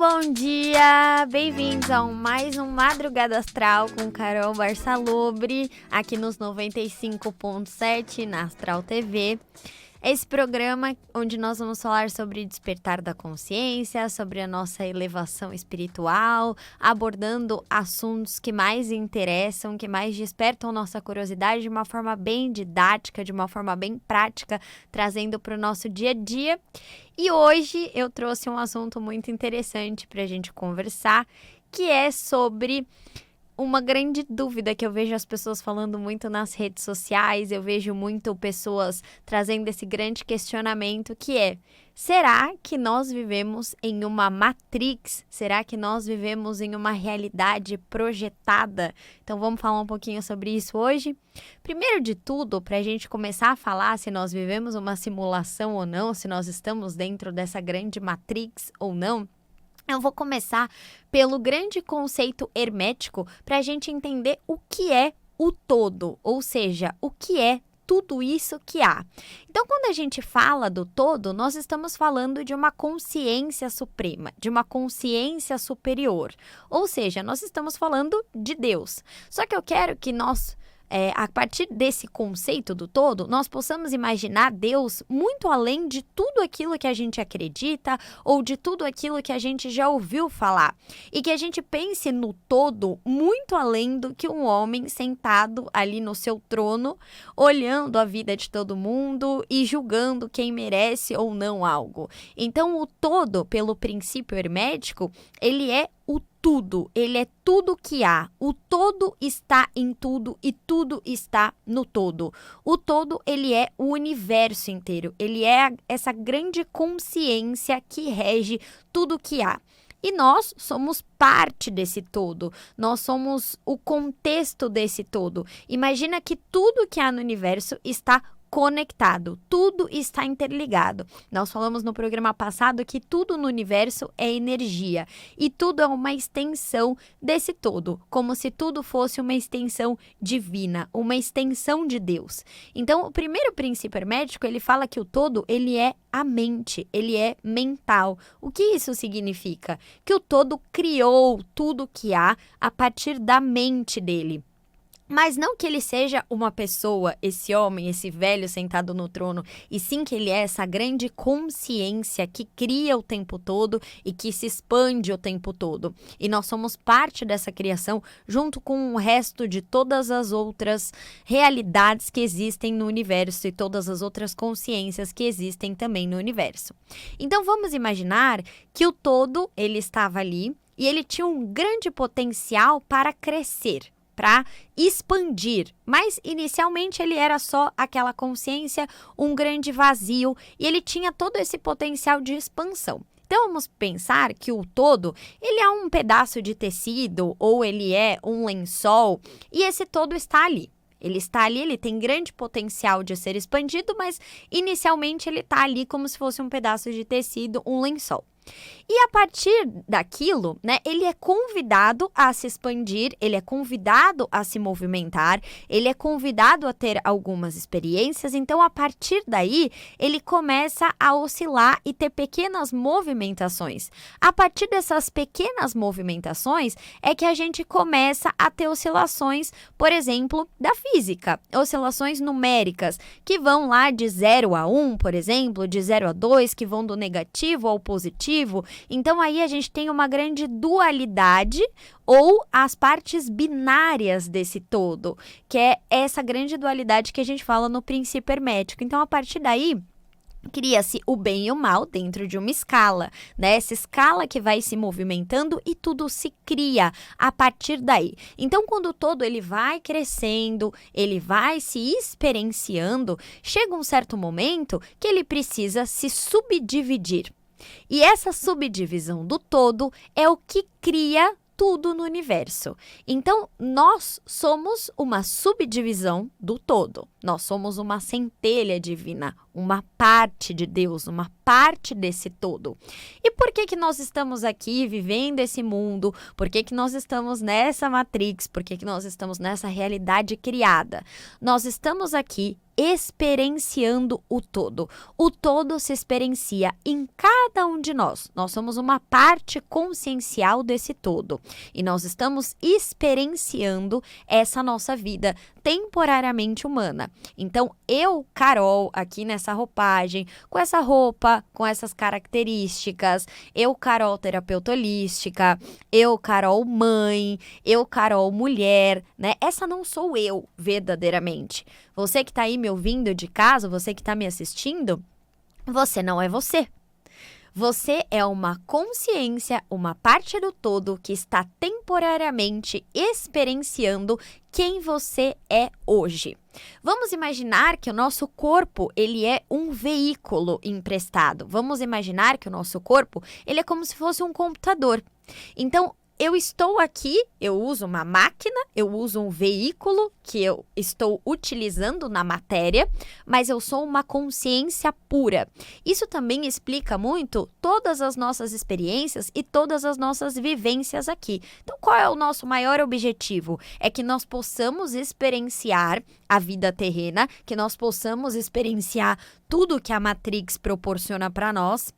bom dia! Bem-vindos a mais um Madrugada Astral com Carol Barçalobre, aqui nos 95.7 na Astral TV. Esse programa onde nós vamos falar sobre despertar da consciência, sobre a nossa elevação espiritual, abordando assuntos que mais interessam, que mais despertam nossa curiosidade de uma forma bem didática, de uma forma bem prática, trazendo para o nosso dia a dia. E hoje eu trouxe um assunto muito interessante para a gente conversar, que é sobre uma grande dúvida que eu vejo as pessoas falando muito nas redes sociais, eu vejo muito pessoas trazendo esse grande questionamento, que é: será que nós vivemos em uma Matrix? Será que nós vivemos em uma realidade projetada? Então vamos falar um pouquinho sobre isso hoje. Primeiro de tudo, para a gente começar a falar se nós vivemos uma simulação ou não, se nós estamos dentro dessa grande Matrix ou não, eu vou começar pelo grande conceito hermético para a gente entender o que é o todo, ou seja, o que é tudo isso que há. Então, quando a gente fala do todo, nós estamos falando de uma consciência suprema, de uma consciência superior, ou seja, nós estamos falando de Deus. Só que eu quero que nós, a partir desse conceito do todo, nós possamos imaginar Deus muito além de tudo aquilo que a gente acredita ou de tudo aquilo que a gente já ouviu falar. E que a gente pense no todo muito além do que um homem sentado ali no seu trono, olhando a vida de todo mundo e julgando quem merece ou não algo. Então, o todo, pelo princípio hermético, ele é o tudo, ele é tudo que há. O todo está em tudo e tudo está no todo. O todo, ele é o universo inteiro. Ele é essa grande consciência que rege tudo que há. E nós somos parte desse todo, nós somos o contexto desse todo. Imagina que tudo que há no universo está conectado, tudo está interligado. Nós falamos no programa passado que tudo no universo é energia e tudo é uma extensão desse todo, como se tudo fosse uma extensão divina, uma extensão de Deus. Então, o primeiro princípio hermético, ele fala que o todo, ele é a mente, ele é mental. O que isso significa? Que o todo criou tudo que há a partir da mente dele. Mas não que ele seja uma pessoa, esse homem, esse velho sentado no trono, e sim que ele é essa grande consciência que cria o tempo todo e que se expande o tempo todo. E nós somos parte dessa criação junto com o resto de todas as outras realidades que existem no universo e todas as outras consciências que existem também no universo. Então vamos imaginar que o todo, ele estava ali e ele tinha um grande potencial para crescer, para expandir, mas inicialmente ele era só aquela consciência, um grande vazio, e ele tinha todo esse potencial de expansão. Então vamos pensar que o todo, ele é um pedaço de tecido ou ele é um lençol, e esse todo está ali. Ele está ali, ele tem grande potencial de ser expandido, mas inicialmente ele está ali como se fosse um pedaço de tecido, um lençol. E a partir daquilo, né, ele é convidado a se expandir, ele é convidado a se movimentar, ele é convidado a ter algumas experiências. Então, a partir daí, ele começa a oscilar e ter pequenas movimentações. A partir dessas pequenas movimentações é que a gente começa a ter oscilações, por exemplo, da física, oscilações numéricas, que vão lá de 0 a 1, por exemplo, de 0 a 2, que vão do negativo ao positivo. Então, aí a gente tem uma grande dualidade ou as partes binárias desse todo, que é essa grande dualidade que a gente fala no princípio hermético. Então, a partir daí, cria-se o bem e o mal dentro de uma escala, né? Essa escala que vai se movimentando e tudo se cria a partir daí. Então, quando o todo ele vai crescendo, ele vai se experienciando, chega um certo momento que ele precisa se subdividir. E essa subdivisão do todo é o que cria tudo no universo. Então, nós somos uma subdivisão do todo. Nós somos uma centelha divina, uma parte de Deus, uma parte desse todo. E por que nós estamos aqui vivendo esse mundo? Por que nós estamos nessa matrix? Por que nós estamos nessa realidade criada? Nós estamos aqui experienciando o todo. O todo se experiencia em cada um de nós. Nós somos uma parte consciencial desse todo. E nós estamos experienciando essa nossa vida temporariamente humana. Então, eu, Carol, aqui nessa roupagem, com essa roupa, com essas características, eu, Carol, terapeuta holística, eu, Carol, mãe, eu, Carol, mulher, né? Essa não sou eu, verdadeiramente. Você que tá aí me ouvindo de casa, você que tá me assistindo, você não é você. Você é uma consciência, uma parte do todo que está temporariamente experienciando quem você é hoje. Vamos imaginar que o nosso corpo, ele é um veículo emprestado. Vamos imaginar que o nosso corpo, ele é como se fosse um computador. Então, eu estou aqui, eu uso uma máquina, eu uso um veículo que eu estou utilizando na matéria, mas eu sou uma consciência pura. Isso também explica muito todas as nossas experiências e todas as nossas vivências aqui. Então, qual é o nosso maior objetivo? É que nós possamos experienciar a vida terrena, que nós possamos experienciar tudo que a Matrix proporciona para nós,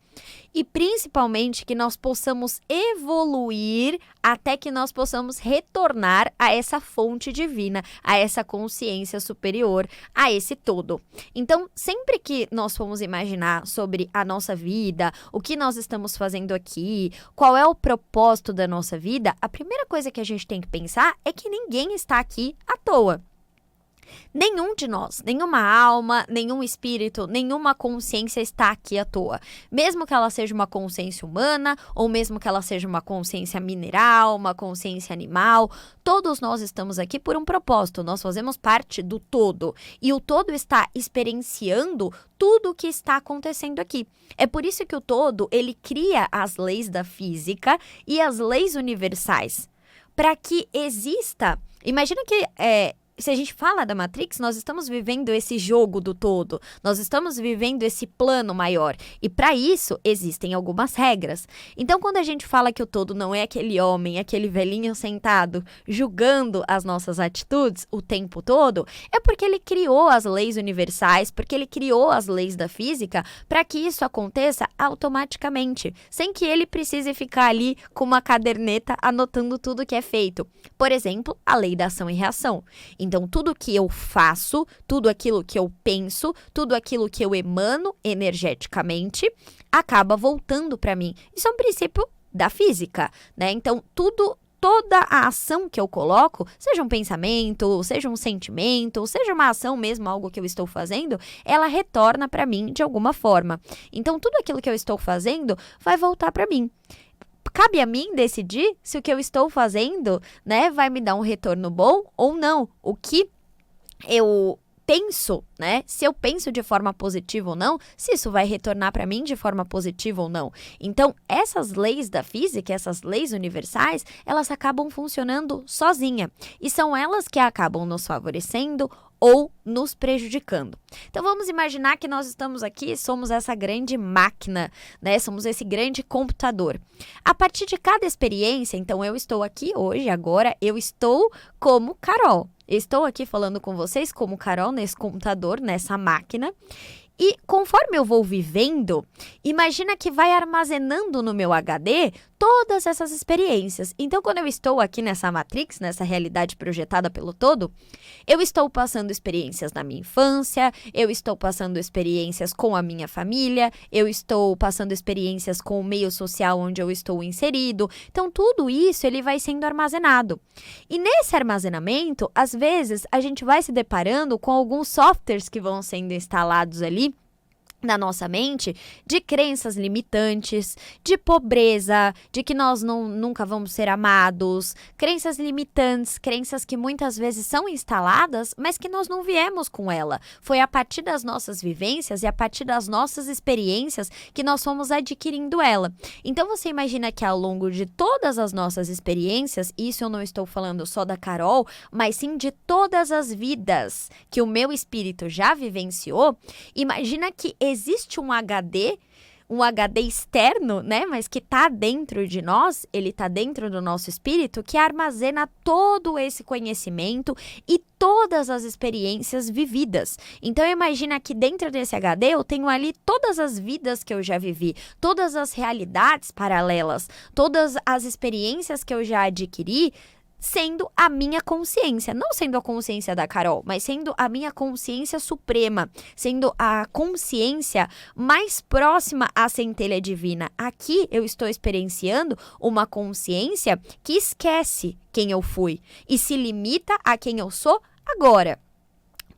e principalmente que nós possamos evoluir até que nós possamos retornar a essa fonte divina, a essa consciência superior, a esse todo. Então, sempre que nós formos imaginar sobre a nossa vida, o que nós estamos fazendo aqui, qual é o propósito da nossa vida, a primeira coisa que a gente tem que pensar é que ninguém está aqui à toa. Nenhum de nós, nenhuma alma, nenhum espírito, nenhuma consciência está aqui à toa. Mesmo que ela seja uma consciência humana, ou mesmo que ela seja uma consciência mineral, uma consciência animal, todos nós estamos aqui por um propósito, nós fazemos parte do todo. E o todo está experienciando tudo o que está acontecendo aqui. É por isso que o todo, ele cria as leis da física e as leis universais. Para que exista, imagina que se a gente fala da Matrix, nós estamos vivendo esse jogo do todo, nós estamos vivendo esse plano maior, e para isso existem algumas regras. Então, quando a gente fala que o todo não é aquele homem, aquele velhinho sentado, julgando as nossas atitudes o tempo todo, é porque ele criou as leis universais, porque ele criou as leis da física, para que isso aconteça automaticamente, sem que ele precise ficar ali com uma caderneta anotando tudo que é feito. Por exemplo, a lei da ação e reação. Então, tudo que eu faço, tudo aquilo que eu penso, tudo aquilo que eu emano energeticamente, acaba voltando para mim. Isso é um princípio da física, né? Então, toda a ação que eu coloco, seja um pensamento, seja um sentimento, seja uma ação mesmo, algo que eu estou fazendo, ela retorna para mim de alguma forma. Então, tudo aquilo que eu estou fazendo vai voltar para mim. Cabe a mim decidir se o que eu estou fazendo, né, vai me dar um retorno bom ou não. O que eu penso, né, se eu penso de forma positiva ou não, se isso vai retornar para mim de forma positiva ou não. Então, essas leis da física, essas leis universais, elas acabam funcionando sozinha. E são elas que acabam nos favorecendo ou nos prejudicando. Então, vamos imaginar que nós estamos aqui, somos essa grande máquina, né? Somos esse grande computador. A partir de cada experiência, então, eu estou aqui hoje, agora, eu estou como Carol. Estou aqui falando com vocês como Carol nesse computador, nessa máquina. E conforme eu vou vivendo, imagina que vai armazenando no meu HD todas essas experiências. Então, quando eu estou aqui nessa Matrix, nessa realidade projetada pelo todo, eu estou passando experiências na minha infância, eu estou passando experiências com a minha família, eu estou passando experiências com o meio social onde eu estou inserido. Então, tudo isso ele vai sendo armazenado. E nesse armazenamento, às vezes, a gente vai se deparando com alguns softwares que vão sendo instalados ali na nossa mente, de crenças limitantes, de pobreza, de que nós nunca vamos ser amados, crenças limitantes, crenças que muitas vezes são instaladas, mas que nós não viemos com ela. Foi a partir das nossas vivências e a partir das nossas experiências que nós fomos adquirindo ela. Então, você imagina que ao longo de todas as nossas experiências, isso eu não estou falando só da Carol, mas sim de todas as vidas que o meu espírito já vivenciou, imagina que existe um HD, um HD externo, né? Mas que tá dentro de nós, ele tá dentro do nosso espírito, que armazena todo esse conhecimento e todas as experiências vividas. Então imagina que dentro desse HD eu tenho ali todas as vidas que eu já vivi, todas as realidades paralelas, todas as experiências que eu já adquiri, sendo a minha consciência, não sendo a consciência da Carol, mas sendo a minha consciência suprema, sendo a consciência mais próxima à centelha divina. Aqui eu estou experienciando uma consciência que esquece quem eu fui e se limita a quem eu sou agora.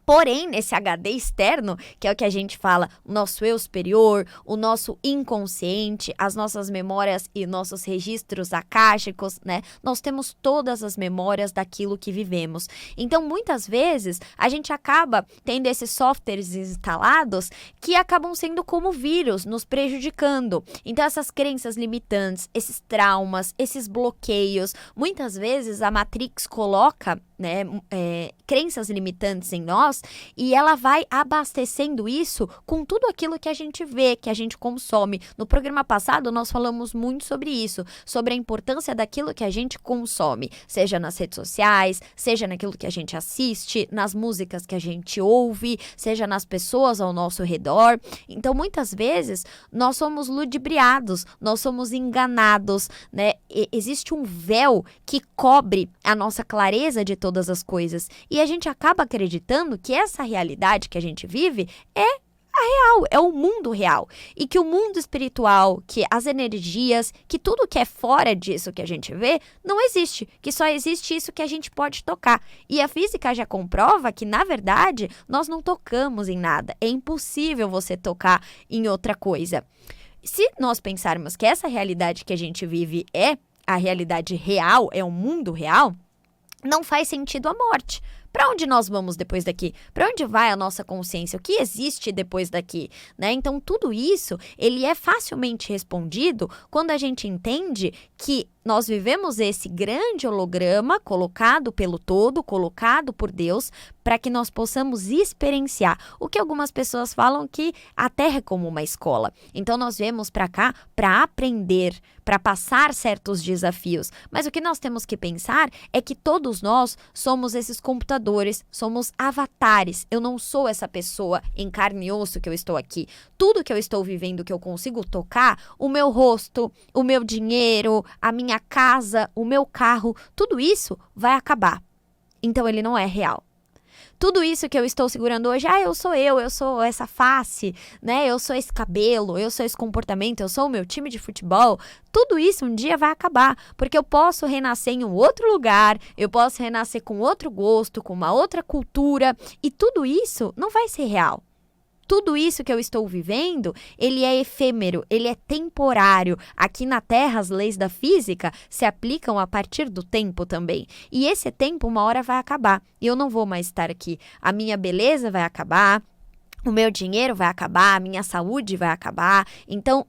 Porém, nesse HD externo, que é o que a gente fala, o nosso eu superior, o nosso inconsciente, as nossas memórias e nossos registros akáshicos, né? Nós temos todas as memórias daquilo que vivemos. Então, muitas vezes, a gente acaba tendo esses softwares instalados que acabam sendo como vírus, nos prejudicando. Então, essas crenças limitantes, esses traumas, esses bloqueios, muitas vezes a Matrix coloca, né, crenças limitantes em nós, e ela vai abastecendo isso com tudo aquilo que a gente vê, que a gente consome. No programa passado, nós falamos muito sobre isso, sobre a importância daquilo que a gente consome, seja nas redes sociais, seja naquilo que a gente assiste, nas músicas que a gente ouve, seja nas pessoas ao nosso redor. Então, muitas vezes, nós somos ludibriados, nós somos enganados, né? Existe um véu que cobre a nossa clareza de todas as coisas. E a gente acaba acreditando que essa realidade que a gente vive é a real, é o mundo real. E que o mundo espiritual, que as energias, que tudo que é fora disso que a gente vê, não existe. Que só existe isso que a gente pode tocar. E a física já comprova que, na verdade, nós não tocamos em nada. É impossível você tocar em outra coisa. Se nós pensarmos que essa realidade que a gente vive é a realidade real, é o mundo real, não faz sentido a morte. Para onde nós vamos depois daqui? Para onde vai a nossa consciência? O que existe depois daqui? Né? Então, tudo isso, ele é facilmente respondido quando a gente entende que nós vivemos esse grande holograma colocado pelo todo, colocado por Deus, para que nós possamos experienciar o que algumas pessoas falam que a Terra é como uma escola. Então, nós viemos para cá para aprender, para passar certos desafios. Mas o que nós temos que pensar é que todos nós somos esses computadores, somos avatares. Eu não sou essa pessoa em carne e osso que eu estou aqui. Tudo que eu estou vivendo, que eu consigo tocar, o meu rosto, o meu dinheiro, a minha casa, o meu carro, tudo isso vai acabar. Então, ele não é real. Tudo isso que eu estou segurando hoje, eu sou essa face, né? Eu sou esse cabelo, eu sou esse comportamento, eu sou o meu time de futebol. Tudo isso um dia vai acabar, porque eu posso renascer em um outro lugar, eu posso renascer com outro gosto, com uma outra cultura, e tudo isso não vai ser real. Tudo isso que eu estou vivendo, ele é efêmero, ele é temporário. Aqui na Terra, as leis da física se aplicam a partir do tempo também. E esse tempo, uma hora vai acabar. E eu não vou mais estar aqui. A minha beleza vai acabar, o meu dinheiro vai acabar, a minha saúde vai acabar. Então,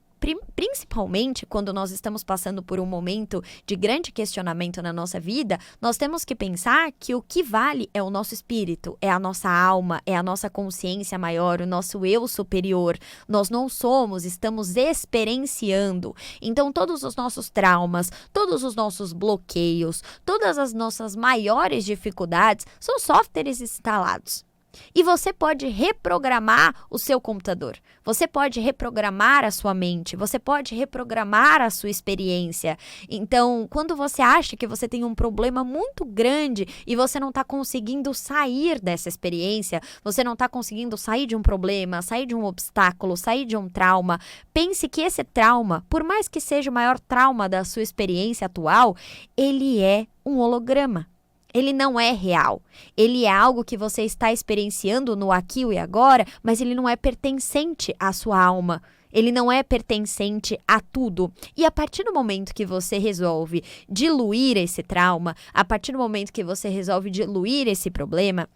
principalmente quando nós estamos passando por um momento de grande questionamento na nossa vida, nós temos que pensar que o que vale é o nosso espírito, é a nossa alma, é a nossa consciência maior, o nosso eu superior. Nós não somos, estamos experienciando. Então, todos os nossos traumas, todos os nossos bloqueios, todas as nossas maiores dificuldades são softwares instalados. E você pode reprogramar o seu computador, você pode reprogramar a sua mente, você pode reprogramar a sua experiência. Então, quando você acha que você tem um problema muito grande e você não está conseguindo sair dessa experiência, você não está conseguindo sair de um problema, sair de um obstáculo, sair de um trauma, pense que esse trauma, por mais que seja o maior trauma da sua experiência atual, ele é um holograma. Ele não é real. Ele é algo que você está experienciando no aqui e agora, mas ele não é pertencente à sua alma. Ele não é pertencente a tudo. E a partir do momento que você resolve diluir esse trauma, a partir do momento que você resolve diluir esse problema,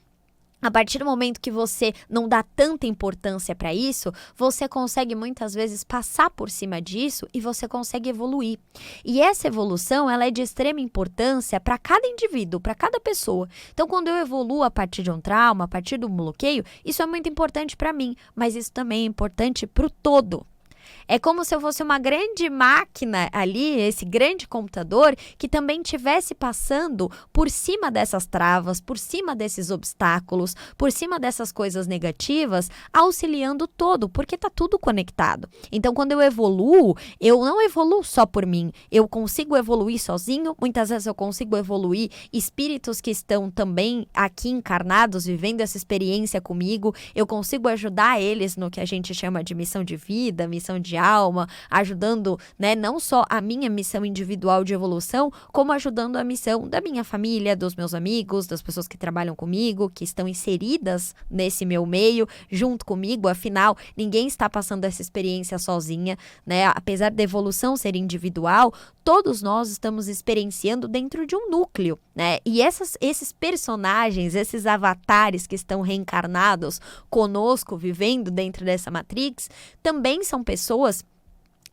a partir do momento que você não dá tanta importância para isso, você consegue muitas vezes passar por cima disso e você consegue evoluir. E essa evolução, ela é de extrema importância para cada indivíduo, para cada pessoa. Então, quando eu evoluo a partir de um trauma, a partir de um bloqueio, isso é muito importante para mim, mas isso também é importante para o todo. É como se eu fosse uma grande máquina ali, esse grande computador, que também estivesse passando por cima dessas travas, por cima desses obstáculos, por cima dessas coisas negativas, auxiliando todo, porque está tudo conectado. Então, quando eu evoluo, eu não evoluo só por mim, eu consigo evoluir sozinho, muitas vezes eu consigo evoluir espíritos que estão também aqui encarnados, vivendo essa experiência comigo, eu consigo ajudar eles no que a gente chama de missão de vida, missão de alma, ajudando, né, não só a minha missão individual de evolução, como ajudando a missão da minha família, dos meus amigos, das pessoas que trabalham comigo, que estão inseridas nesse meu meio, junto comigo. Afinal, ninguém está passando essa experiência sozinha, né? Apesar da evolução ser individual, todos nós estamos experienciando dentro de um núcleo, né? E esses personagens, esses avatares que estão reencarnados conosco, vivendo dentro dessa Matrix, também são pessoas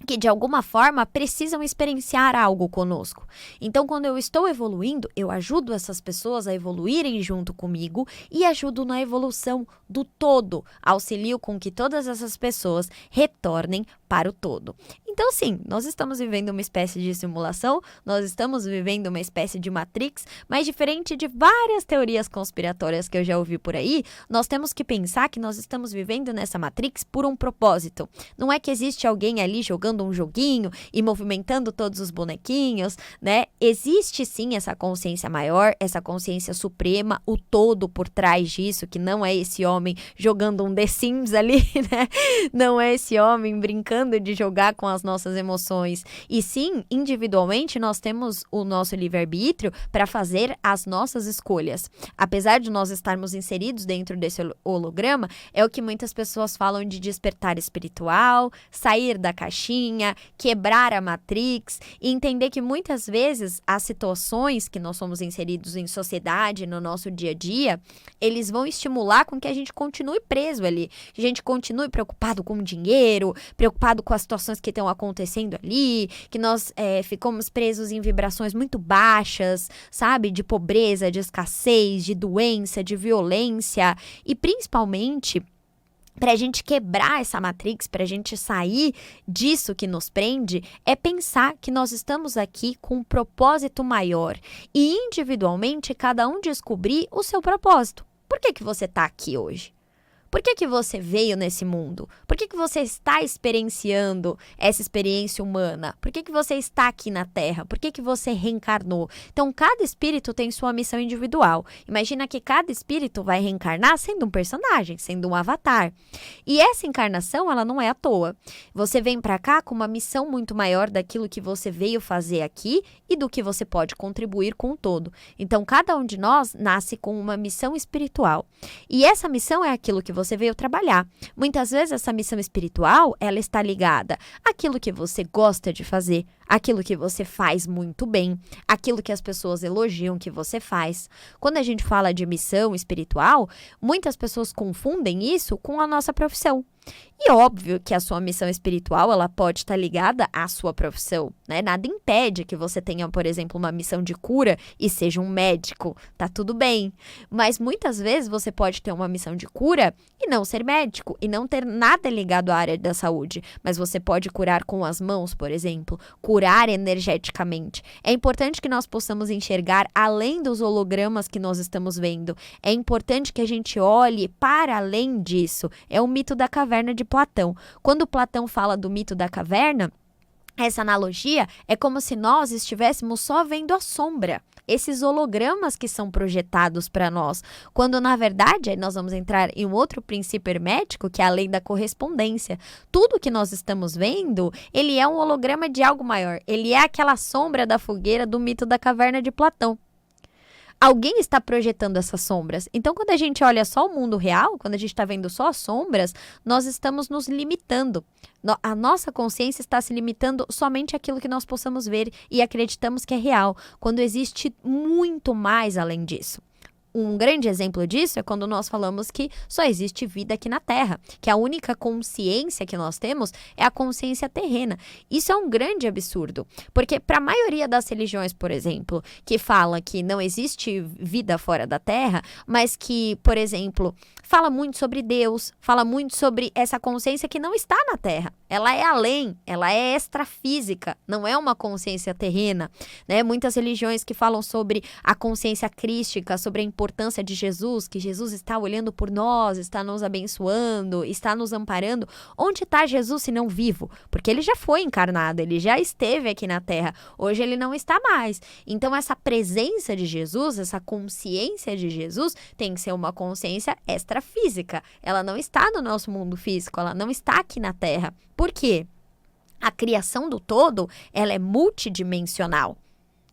que de alguma forma precisam experienciar algo conosco. Então, quando eu estou evoluindo, eu ajudo essas pessoas a evoluírem junto comigo e ajudo na evolução do todo, auxilio com que todas essas pessoas retornem para o todo. Então, sim, nós estamos vivendo uma espécie de simulação, nós estamos vivendo uma espécie de Matrix, mas diferente de várias teorias conspiratórias que eu já ouvi por aí, nós temos que pensar que nós estamos vivendo nessa Matrix por um propósito. Não é que existe alguém ali jogando um joguinho e movimentando todos os bonequinhos, né? Existe sim essa consciência maior, essa consciência suprema, o todo por trás disso, que não é esse homem jogando um The Sims ali, né? Não é esse homem brincando de jogar com as nossas emoções. E sim, individualmente, nós temos o nosso livre-arbítrio para fazer as nossas escolhas. Apesar de nós estarmos inseridos dentro desse holograma, é o que muitas pessoas falam de despertar espiritual, sair da caixinha, quebrar a Matrix e entender que muitas vezes as situações que nós somos inseridos em sociedade, no nosso dia a dia, eles vão estimular com que a gente continue preso ali, que a gente continue preocupado com o dinheiro, preocupado com as situações que estão acontecendo ali, que nós ficamos presos em vibrações muito baixas, sabe? De pobreza, de escassez, de doença, de violência e principalmente para a gente quebrar essa Matrix, para a gente sair disso que nos prende, é pensar que nós estamos aqui com um propósito maior e individualmente cada um descobrir o seu propósito. Por que você está aqui hoje? Por que você veio nesse mundo? Por que você está experienciando essa experiência humana? Por que você está aqui na Terra? Por que você reencarnou? Então, cada espírito tem sua missão individual. Imagina que cada espírito vai reencarnar sendo um personagem, sendo um avatar. E essa encarnação, ela não é à toa. Você vem para cá com uma missão muito maior daquilo que você veio fazer aqui e do que você pode contribuir com o todo. Então, cada um de nós nasce com uma missão espiritual. E essa missão é aquilo que você veio trabalhar. Muitas vezes essa missão espiritual, ela está ligada àquilo que você gosta de fazer, aquilo que você faz muito bem, aquilo que as pessoas elogiam que você faz. Quando a gente fala de missão espiritual, muitas pessoas confundem isso com a nossa profissão. E óbvio que a sua missão espiritual, ela pode estar ligada à sua profissão, né? Nada impede que você tenha, por exemplo, uma missão de cura e seja um médico, tá tudo bem. Mas muitas vezes você pode ter uma missão de cura e não ser médico, e não ter nada ligado à área da saúde. Mas você pode curar com as mãos, por exemplo, curar energeticamente. É importante que nós possamos enxergar além dos hologramas que nós estamos vendo. É importante que a gente olhe para além disso. É o mito da caverna de Platão. Quando Platão fala do mito da caverna, essa analogia é como se nós estivéssemos só vendo a sombra, esses hologramas que são projetados para nós, quando na verdade nós vamos entrar em um outro princípio hermético, que é a lei da correspondência. Tudo que nós estamos vendo, ele é um holograma de algo maior, ele é aquela sombra da fogueira do mito da caverna de Platão. Alguém está projetando essas sombras. Então, quando a gente olha só o mundo real, quando a gente está vendo só as sombras, nós estamos nos limitando. A nossa consciência está se limitando somente àquilo que nós possamos ver e acreditamos que é real, quando existe muito mais além disso. Um grande exemplo disso é quando nós falamos que só existe vida aqui na Terra, que a única consciência que nós temos é a consciência terrena. Isso é um grande absurdo, porque para a maioria das religiões, por exemplo, que fala que não existe vida fora da Terra, mas que, por exemplo, fala muito sobre Deus, fala muito sobre essa consciência que não está na Terra. Ela é além, ela é extrafísica, não é uma consciência terrena, né? Muitas religiões que falam sobre a consciência crística, sobre a importância de Jesus, que Jesus está olhando por nós, está nos abençoando, está nos amparando. Onde está Jesus se não vivo? Porque ele já foi encarnado, ele já esteve aqui na Terra, hoje ele não está mais. Então essa presença de Jesus, essa consciência de Jesus tem que ser uma consciência extrafísica. Ela não está no nosso mundo físico, ela não está aqui na Terra. Por quê? A criação do todo, ela é multidimensional.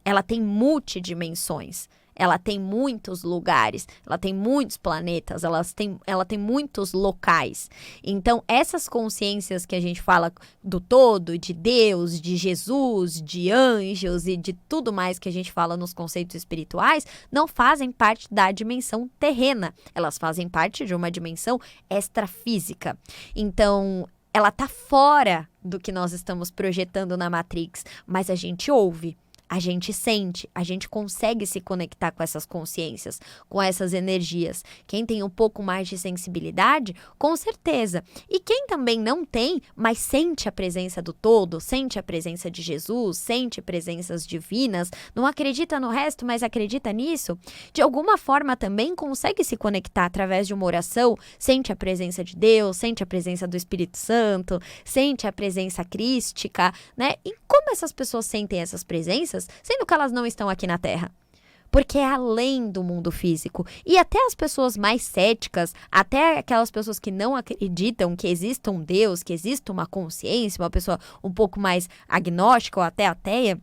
Ela tem multidimensões. Ela tem muitos lugares, ela tem muitos planetas, ela tem muitos locais. Então, essas consciências que a gente fala do todo, de Deus, de Jesus, de anjos e de tudo mais que a gente fala nos conceitos espirituais, não fazem parte da dimensão terrena. Elas fazem parte de uma dimensão extrafísica. Então, ela está fora do que nós estamos projetando na Matrix, mas a gente ouve. A gente sente, a gente consegue se conectar com essas consciências, com essas energias. Quem tem um pouco mais de sensibilidade, com certeza. E quem também não tem, mas sente a presença do todo, sente a presença de Jesus, sente presenças divinas, não acredita no resto, mas acredita nisso, de alguma forma também consegue se conectar através de uma oração, sente a presença de Deus, sente a presença do Espírito Santo, sente a presença crística, né? E como essas pessoas sentem essas presenças, sendo que elas não estão aqui na Terra? Porque é além do mundo físico. E até as pessoas mais céticas, até aquelas pessoas que não acreditam que exista um Deus, que exista uma consciência, uma pessoa um pouco mais agnóstica ou até ateia,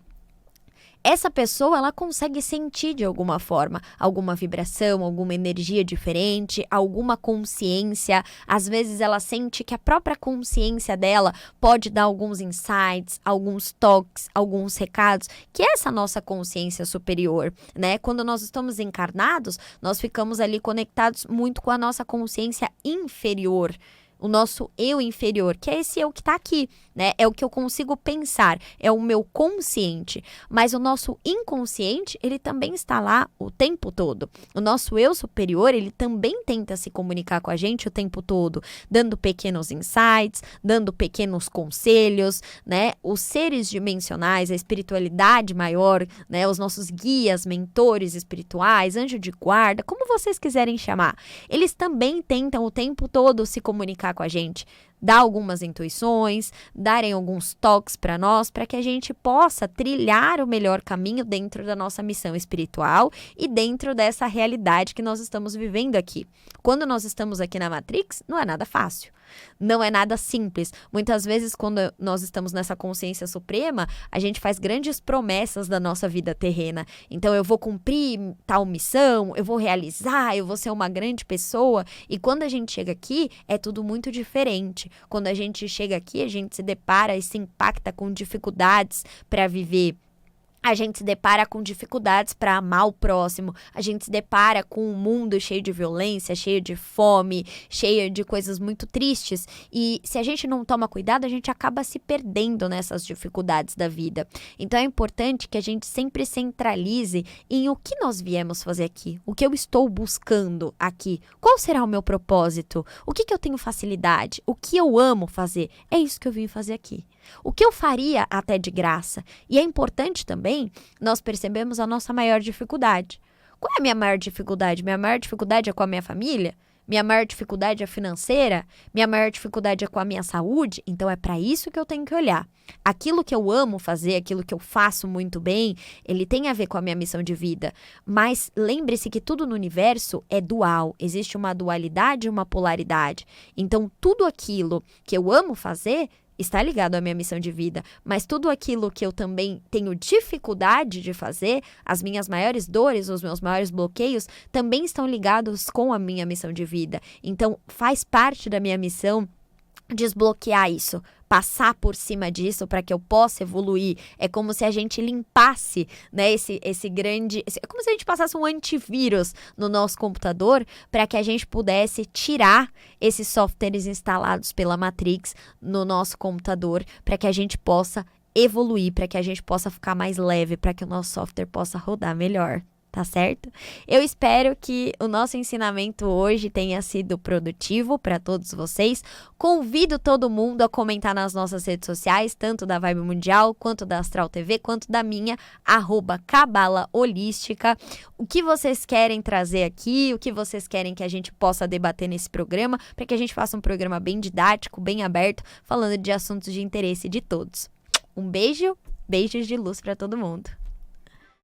essa pessoa, ela consegue sentir de alguma forma alguma vibração, alguma energia diferente, alguma consciência. Às vezes ela sente que a própria consciência dela pode dar alguns insights, alguns toques, alguns recados, que é essa nossa consciência superior, né? Quando nós estamos encarnados, nós ficamos ali conectados muito com a nossa consciência inferior. O nosso eu inferior, que é esse eu que está aqui, né? É o que eu consigo pensar, é o meu consciente. Mas o nosso inconsciente, ele também está lá o tempo todo. O nosso eu superior, ele também tenta se comunicar com a gente o tempo todo, dando pequenos insights, dando pequenos conselhos, né? Os seres dimensionais, a espiritualidade maior, né? Os nossos guias, mentores espirituais, anjo de guarda, como vocês quiserem chamar, eles também tentam o tempo todo se comunicar com a gente, dar algumas intuições, darem alguns toques para nós, para que a gente possa trilhar o melhor caminho dentro da nossa missão espiritual e dentro dessa realidade que nós estamos vivendo aqui. Quando nós estamos aqui na Matrix, não é nada fácil. Não é nada simples. Muitas vezes, quando nós estamos nessa consciência suprema, a gente faz grandes promessas da nossa vida terrena. Então, eu vou cumprir tal missão, eu vou realizar, eu vou ser uma grande pessoa. E quando a gente chega aqui, é tudo muito diferente. Quando a gente chega aqui, a gente se depara e se impacta com dificuldades para viver. A gente se depara com dificuldades para amar o próximo, a gente se depara com um mundo cheio de violência, cheio de fome, cheio de coisas muito tristes. E se a gente não toma cuidado, a gente acaba se perdendo nessas dificuldades da vida. Então é importante que a gente sempre centralize em o que nós viemos fazer aqui, o que eu estou buscando aqui, qual será o meu propósito, o que eu tenho facilidade, o que eu amo fazer. É isso que eu vim fazer aqui. O que eu faria até de graça? E é importante também nós percebemos a nossa maior dificuldade. Qual é a minha maior dificuldade? Minha maior dificuldade é com a minha família? Minha maior dificuldade é financeira? Minha maior dificuldade é com a minha saúde? Então é para isso que eu tenho que olhar. Aquilo que eu amo fazer, aquilo que eu faço muito bem, ele tem a ver com a minha missão de vida. Mas lembre-se que tudo no universo é dual. Existe uma dualidade e uma polaridade. Então tudo aquilo que eu amo fazer está ligado à minha missão de vida, mas tudo aquilo que eu também tenho dificuldade de fazer, as minhas maiores dores, os meus maiores bloqueios, também estão ligados com a minha missão de vida. Então, faz parte da minha missão desbloquear isso, passar por cima disso para que eu possa evoluir. É como se a gente limpasse, né, é como se a gente passasse um antivírus no nosso computador para que a gente pudesse tirar esses softwares instalados pela Matrix no nosso computador, para que a gente possa evoluir, para que a gente possa ficar mais leve, para que o nosso software possa rodar melhor. Tá certo? Eu espero que o nosso ensinamento hoje tenha sido produtivo para todos vocês. Convido todo mundo a comentar nas nossas redes sociais, tanto da Vibe Mundial, quanto da Astral TV, quanto da minha, @cabalaholística. O que vocês querem trazer aqui, o que vocês querem que a gente possa debater nesse programa, para que a gente faça um programa bem didático, bem aberto, falando de assuntos de interesse de todos. Um beijo, beijos de luz para todo mundo.